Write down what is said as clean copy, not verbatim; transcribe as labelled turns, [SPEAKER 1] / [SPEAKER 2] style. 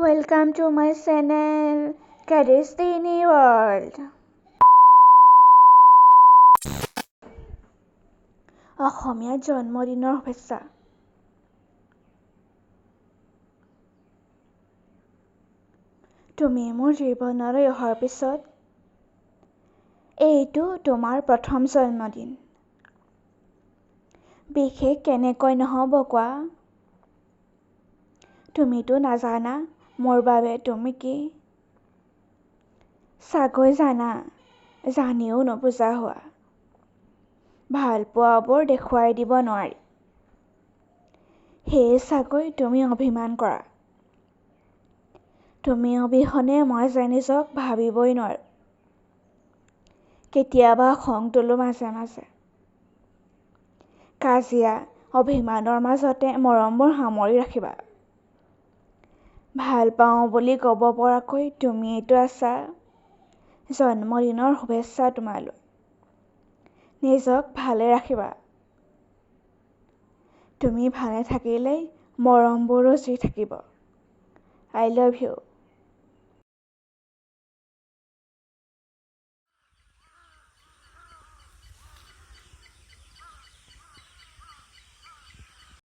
[SPEAKER 1] Welcome to my channel, Destiny World. অসমীয়া জন্মদিনৰ শুভেচ্ছা। তুমি মোৰ জীৱনলৈ অহাৰ পিছত এইটো তোমাৰ প্ৰথম জন্মদিন। বিশেষ কেনেকৈ নহ'ব কোৱা? তুমিতো নাজানা মোৰ বাবে তুমি কি? চাগৈ জানা, জানিও নুবুজা হোৱা। ভাল পোৱাবোৰ দেখুৱাই দিব নোৱাৰি। সেয়ে চাগৈ তুমি অভিমান কৰা। তুমি অবিহনে মই যে নিজক ভাবিবই নোৱাৰো। কেতিয়াবা খং তোলো মাজে মাজে। কাজিয়া, অভিমানৰ মাজতে মৰমবোৰ সামৰি ৰাখিবা। ভাল পাওঁ বুলি ক'ব পৰাকৈ তুমিয়েইতো আছা। জন্মদিনৰ শুভেচ্ছা তোমালৈ। নিজক ভালে ৰাখিবা। তুমি ভালে থাকিলেই মৰমবোৰো যি থাকিব। I love you.